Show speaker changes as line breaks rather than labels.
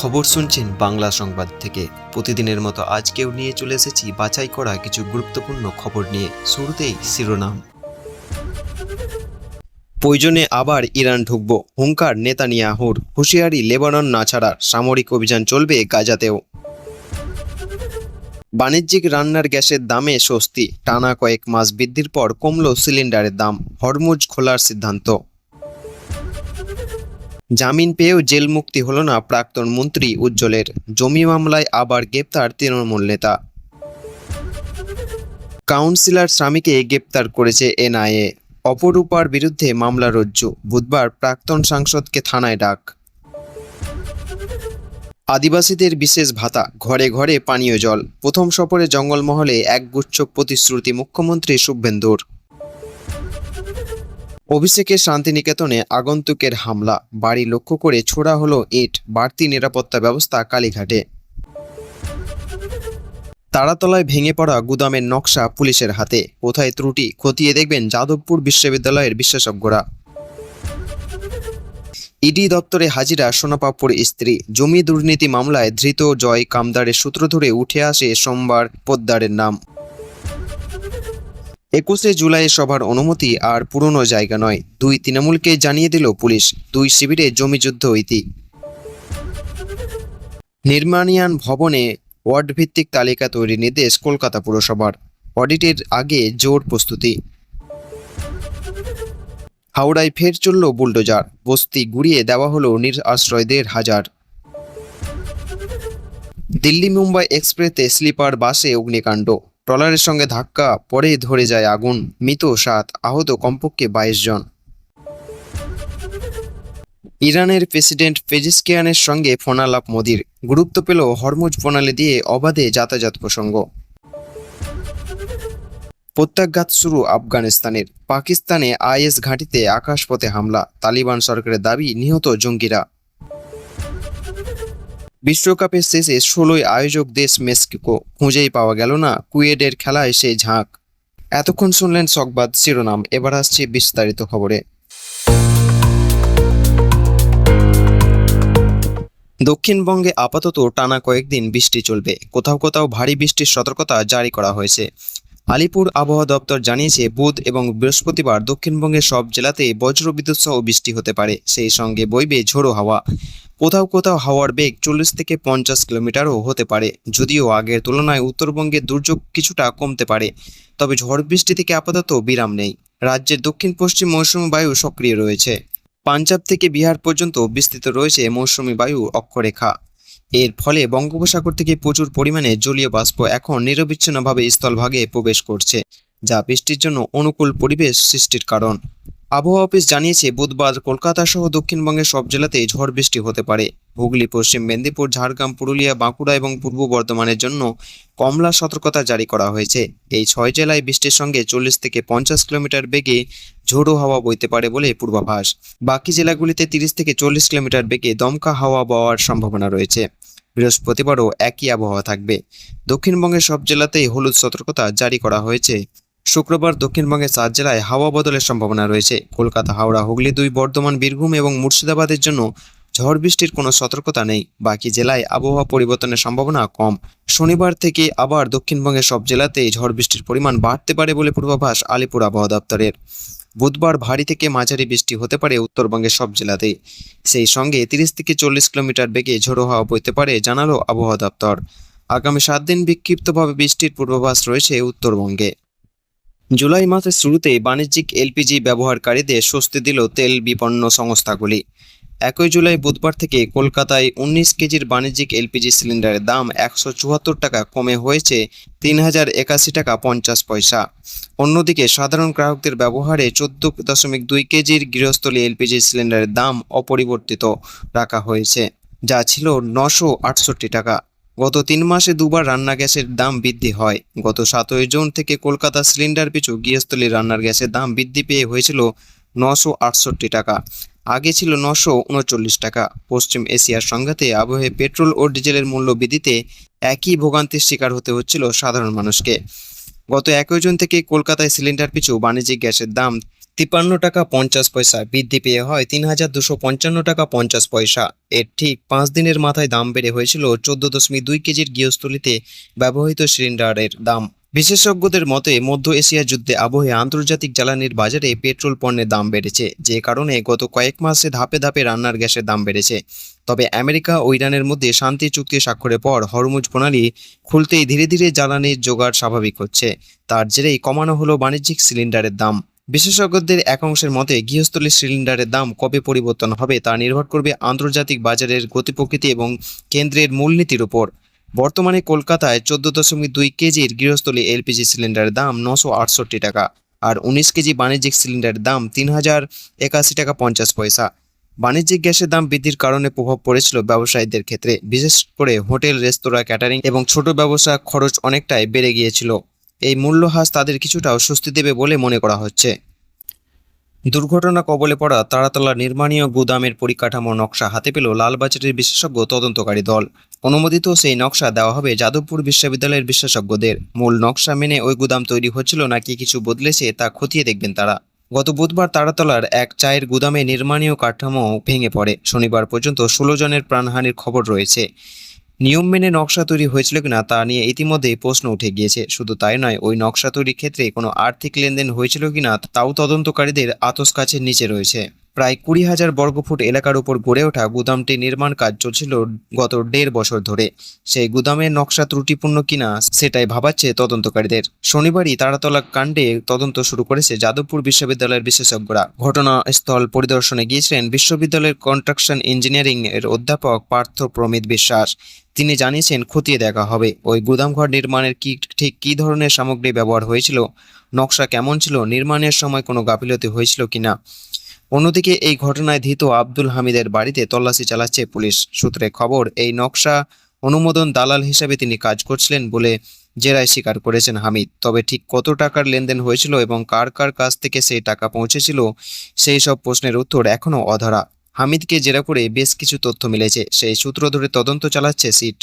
খবর শুনছেন বাংলা সংবাদ থেকে। প্রতিদিনের মতো আজকেও নিয়ে চলে এসেছি বাছাই করা কিছু গুরুত্বপূর্ণ খবর নিয়ে। শুরুতেই শিরোনাম। প্রয়োজনে আবার ইরান ঢুকবো, হুঙ্কার নেতানিয়াহুর। হুঁশিয়ারি লেবানন না ছাড়ার, সামরিক অভিযান চলবে গাজাতেও। বাণিজ্যিক রান্নার গ্যাসের দামে স্বস্তি, টানা কয়েক মাস বৃদ্ধির পর কমল সিলিন্ডারের দাম। হরমুজ খোলার সিদ্ধান্ত। জামিন পেয়েও জেল মুক্তি হল না প্রাক্তন মন্ত্রী উজ্জ্বলের। জমি মামলায় আবার গ্রেপ্তার তৃণমূল নেতা। কাউন্সিলর স্বামীকে গ্রেপ্তার করেছে এনআইএ। অপরূপার বিরুদ্ধে মামলা রজ্জু। বুধবার প্রাক্তন সাংসদকে থানায় ডাক। আদিবাসীদের বিশেষ ভাতা, ঘরে ঘরে পানীয় জল। প্রথম সফরে জঙ্গলমহলে একগুচ্ছ প্রতিশ্রুতি মুখ্যমন্ত্রী শুভেন্দুর। অভিষেকের শান্তিনিকেতনে আগন্তুকের হামলা, বাড়ি লক্ষ্য করে ছোড়া হলো ইট। বাড়তি নিরাপত্তা ব্যবস্থা কালীঘাটে। তারাতলায় ভেঙে পড়া গুদামের নকশা পুলিশের হাতে। কোথায় ত্রুটি খতিয়ে দেখবেন যাদবপুর বিশ্ববিদ্যালয়ের বিশেষজ্ঞরা। ইডি দপ্তরে হাজিরা সোনাপাপুর স্ত্রী। জমি দুর্নীতি মামলায় ধৃত জয় কামদারের সূত্র ধরে উঠে আসে সোমবার পোদ্দারের নাম। 21 জুলাই সভার অনুমতি আর পুরনো জায়গা নয়, দুই তৃণমূলকে জানিয়ে দিল পুলিশ। দুই শিবিরে জমিযুদ্ধ ইতি। নির্মাণিয়ান ভবনে ওয়ার্ড ভিত্তিক তালিকা তৈরির নির্দেশ কলকাতা পুরসভার। অডিটের আগে জোর প্রস্তুতি। হাওড়ায় ফের চলল বুলডোজার, বস্তি গুড়িয়ে দেওয়া হলো নিরাশ্রয়দের হাজার। দিল্লি মুম্বাই এক্সপ্রেসে স্লিপার বাসে অগ্নিকাণ্ড, ট্রলারের সঙ্গে ধাক্কা পরে ধরে যায় আগুন। মৃত 7, আহত কমপক্ষে 22 জন। ইরানের প্রেসিডেন্ট পেজিশকিয়ানের সঙ্গে ফোনালাপ মোদির, গুরুত্ব পেল হরমুজ প্রণালী দিয়ে অবাধে যাতায়াত প্রসঙ্গ। প্রত্যাঘাত শুরু আফগানিস্তানের, পাকিস্তানে আইএস ঘাঁটিতে আকাশপথে হামলা। তালিবান সরকারের দাবি নিহত জঙ্গিরা। বিশ্বকাপের শেষে 16ই আয়োজক দেশ মেক্সিকো, খুঁজেই পাওয়া গেল না কুয়েডের খেলায় সেই ঝাঁক। এতক্ষণ শুনলেন সংবাদ শিরোনাম, এবার আসছে বিস্তারিত খবরে। দক্ষিণবঙ্গে আপাতত টানা কয়েকদিন বৃষ্টি চলবে। কোথাও কোথাও ভারী বৃষ্টির সতর্কতা জারি করা হয়েছে। আলিপুর আবহাওয়া দপ্তর জানিয়েছে, বুধ এবং বৃহস্পতিবার দক্ষিণবঙ্গের সব জেলাতে বজ্রবিদ্যুৎ সহ বৃষ্টি হতে পারে। সেই সঙ্গে বইবে ঝোড়ো হাওয়া। কোথাও কোথাও হাওয়ার বেগ 40 থেকে 50 কিলোমিটারও হতে পারে। যদিও আগের তুলনায় উত্তরবঙ্গের দুর্যোগ কিছুটা কমতে পারে, তবে ঝড় বৃষ্টি থেকে আপাতত বিরাম নেই। রাজ্যের দক্ষিণ পশ্চিম মৌসুমী বায়ু সক্রিয় রয়েছে। পাঞ্জাব থেকে বিহার পর্যন্ত বিস্তৃত রয়েছে মৌসুমী বায়ু অক্ষরেখা। এর ফলে বঙ্গোপসাগর থেকে প্রচুর পরিমাণে জলীয় বাষ্প এখন নিরবিচ্ছিন্নভাবে স্থলভাগে প্রবেশ করছে, যা বৃষ্টির জন্য অনুকূল পরিবেশ সৃষ্টির কারণ। আবহাওয়া অফিস জানিয়েছে, বুধবার কলকাতা সহ দক্ষিণবঙ্গের সব জেলাতেই ঝড় বৃষ্টি হতে পারে। হুগলি, পশ্চিম মেদিনীপুর, ঝাড়গ্রাম, পুরুলিয়া, বাঁকুড়া এবং পূর্ব বর্ধমানের জন্য কমলা সতর্কতা জারি করা হয়েছে। এই 6 জেলায় বৃষ্টির সঙ্গে 40 থেকে 50 কিলোমিটার বেগে ঝোড়ো হাওয়া বইতে পারে বলে পূর্বাভাস। বাকি জেলাগুলিতে 30 থেকে 40 কিলোমিটার বেগে দমকা হাওয়া বওয়ার সম্ভাবনা রয়েছে। বৃহস্পতিবারও একই আবহাওয়া থাকবে। দক্ষিণবঙ্গের সব জেলাতেই হলুদ সতর্কতা জারি করা হয়েছে। শুক্রবার দক্ষিণবঙ্গের 7 জেলায় হাওয়া বদলের সম্ভাবনা রয়েছে। কলকাতা, হাওড়া, হুগলি 2, বর্ধমান, বীরভূম এবং মুর্শিদাবাদের জন্য ঝড় বৃষ্টির কোনো সতর্কতা নেই। বাকি জেলায় আবহাওয়া পরিবর্তনের সম্ভাবনা কম। শনিবার থেকে আবার দক্ষিণবঙ্গের সব জেলাতেই ঝড় বৃষ্টির পরিমাণ বাড়তে পারে বলে পূর্বাভাস আলিপুর আবহাওয়া দপ্তরের। বুধবার ভারী থেকে মাঝারি বৃষ্টি হতে পারে উত্তরবঙ্গের সব জেলাতেই। সেই সঙ্গে 30 থেকে 40 কিলোমিটার বেগে ঝোড়ো হাওয়া বইতে পারে, জানালো আবহাওয়া দপ্তর। আগামী 7 দিন বিক্ষিপ্তভাবে বৃষ্টির পূর্বাভাস রয়েছে উত্তরবঙ্গে। জুলাই মাসের শুরুতে বাণিজ্যিক এলপিজি ব্যবহারকারীদের স্বস্তি দিল তেল বিপণন সংস্থাগুলি। 1 জুলাই বুধবার থেকে কলকাতায় 19 কেজির বাণিজ্যিক এলপিজি সিলিন্ডারের দাম 174 টাকা কমে হয়েছে 3081 টাকা 50 পয়সা। অন্যদিকে সাধারণ গ্রাহকদের ব্যবহারে 14.2 কেজির গৃহস্থলী এলপিজি সিলিন্ডারের দাম অপরিবর্তিত রাখা হয়েছে, যা ছিল 968 টাকা। গত 3 মাসে দুবার রান্না গ্যাসের দাম বৃদ্ধি হয়। গত 7 জুন থেকে কলকাতা সিলিন্ডার পিছু গৃহস্থলী রান্নার গ্যাসের দাম বৃদ্ধি পেয়ে হয়েছিল 968 টাকা, আগে ছিল 939 টাকা। পশ্চিম এশিয়ার সংঘাতে আবহে পেট্রোল ও ডিজেলের মূল্য বৃদ্ধিতে একই ভোগান্তির শিকার হতে হচ্ছিল সাধারণ মানুষকে। গত 1 জুন থেকে কলকাতায় সিলিন্ডার পিছু বাণিজ্যিক গ্যাসের দাম 53 টাকা 50 পয়সা বৃদ্ধি পেয়ে হয় 3255 টাকা 50 পয়সা। এর ঠিক 5 দিনের মাথায় দাম বেড়ে হয়েছিল 14.2 কেজির গৃহস্থলীতে ব্যবহৃত সিলিন্ডারের দাম। বিশেষজ্ঞদের মতে মধ্য এশিয়া যুদ্ধে আবহে আন্তর্জাতিক জ্বালানির বাজারে পেট্রোল পণ্যের দাম বেড়েছে, যে কারণে গত কয়েক মাসে ধাপে ধাপে রান্নার গ্যাসের দাম বেড়েছে। তবে আমেরিকা ও ইরানের মধ্যে শান্তি চুক্তি স্বাক্ষরের পর হরমুজ প্রণালী খুলতেই ধীরে ধীরে জ্বালানির জোগাড় স্বাভাবিক হচ্ছে। তার জেরেই কমানো হলো বাণিজ্যিক সিলিন্ডারের দাম। বিশেষজ্ঞদের একাংশের মতে গৃহস্থলীর সিলিন্ডারের দাম কবে পরিবর্তন হবে তা নির্ভর করবে আন্তর্জাতিক বাজারের গতি প্রকৃতি এবং কেন্দ্রের মূলনীতির উপর। বর্তমানে কলকাতায় 14.2 কেজির গৃহস্থলী এলপিজি সিলিন্ডারের দাম 968 টাকা, আর 19 কেজি বাণিজ্যিক সিলিন্ডারের দাম 3081 টাকা 50 পয়সা। বাণিজ্যিক গ্যাসের দাম বৃদ্ধির কারণে প্রভাব পড়েছিল ব্যবসায়ীদের ক্ষেত্রে, বিশেষ করে হোটেল, রেস্তোরাঁ, ক্যাটারিং এবং ছোট ব্যবসা খরচ অনেকটাই বেড়ে গিয়েছিল। এই মূল্যহ্রাস তাদের কিছুটা স্বস্তি দেবে বলে মনে করা হচ্ছে। দুর্ঘটনা কবলে পড়া তারাতলা নির্মাণীয় গুদামের পরিকাঠামোর নকশা হাতে পেল লালবাজারের বিশেষজ্ঞ তদন্তকারী দল। অনুমোদিত সেই নকশা দেওয়া হবে যাদবপুর বিশ্ববিদ্যালয়ের বিশেষজ্ঞদের। মূল নকশা মেনে ওই গুদাম তৈরি হচ্ছিল নাকি কিছু বদলেছে তা খতিয়ে দেখবেন তারা। গত বুধবার তারাতলার এক চায়ের গুদামে নির্মাণীয় কাঠামো ভেঙে পড়ে। শনিবার পর্যন্ত 16 জনের প্রাণহানির খবর রয়েছে। নিয়ম মেনে নকশা তৈরি হয়েছিল কিনা তা নিয়ে ইতিমধ্যেই প্রশ্ন উঠে গিয়েছে। শুধু তাই নয়, ওই নকশা তৈরির ক্ষেত্রে কোনো আর্থিক লেনদেন হয়েছিল কিনা তাও তদন্তকারীদের আতসকাচের নিচে রয়েছে। প্রায় 20,000 বর্গফুট এলাকার উপর গড়ে ওঠা গুদামটি নির্মাণ কাজ চলছিল গত 1.5 বছর ধরে। সেই গুদামের নকশা ত্রুটিপূর্ণ কিনা সেটাই ভাবাচ্ছে তদন্তকারীদের। শনিবারই তারাতলা কাণ্ডে তদন্ত শুরু করেছে যাদবপুর বিশ্ববিদ্যালয়ের বিশেষজ্ঞরা। ঘটনাস্থল পরিদর্শনে গিয়েছিলেন বিশ্ববিদ্যালয়ের কনস্ট্রাকশন ইঞ্জিনিয়ারিং এর অধ্যাপক পার্থ প্রমিত বিশ্বাস। তিনি জানিয়েছেন খতিয়ে দেখা হবে ওই গুদামঘর নির্মাণের ঠিক কী ধরনের সামগ্রী ব্যবহার হয়েছিল, নকশা কেমন ছিল, নির্মাণের সময় কোনো গাফিলতি হয়েছিল কিনা। অন্যদিকে এই ঘটনায় ধৃত আব্দুল হামিদের বাড়িতে তল্লাশি চালাচ্ছে পুলিশ। সূত্রে খবর, এই নকশা অনুমোদন দালাল হিসেবে তিনি কাজ করছিলেন বলে জেরায় স্বীকার করেছেন হামিদ। তবে ঠিক কত টাকার লেনদেন হয়েছিল এবং কার কার কাছ থেকে সেই টাকা পৌঁছেছিল সেই সব প্রশ্নের উত্তর এখনও অধরা। হামিদকে জেরা করে বেশ কিছু তথ্য মিলেছে, সেই সূত্র ধরে তদন্ত চালাচ্ছে সিট।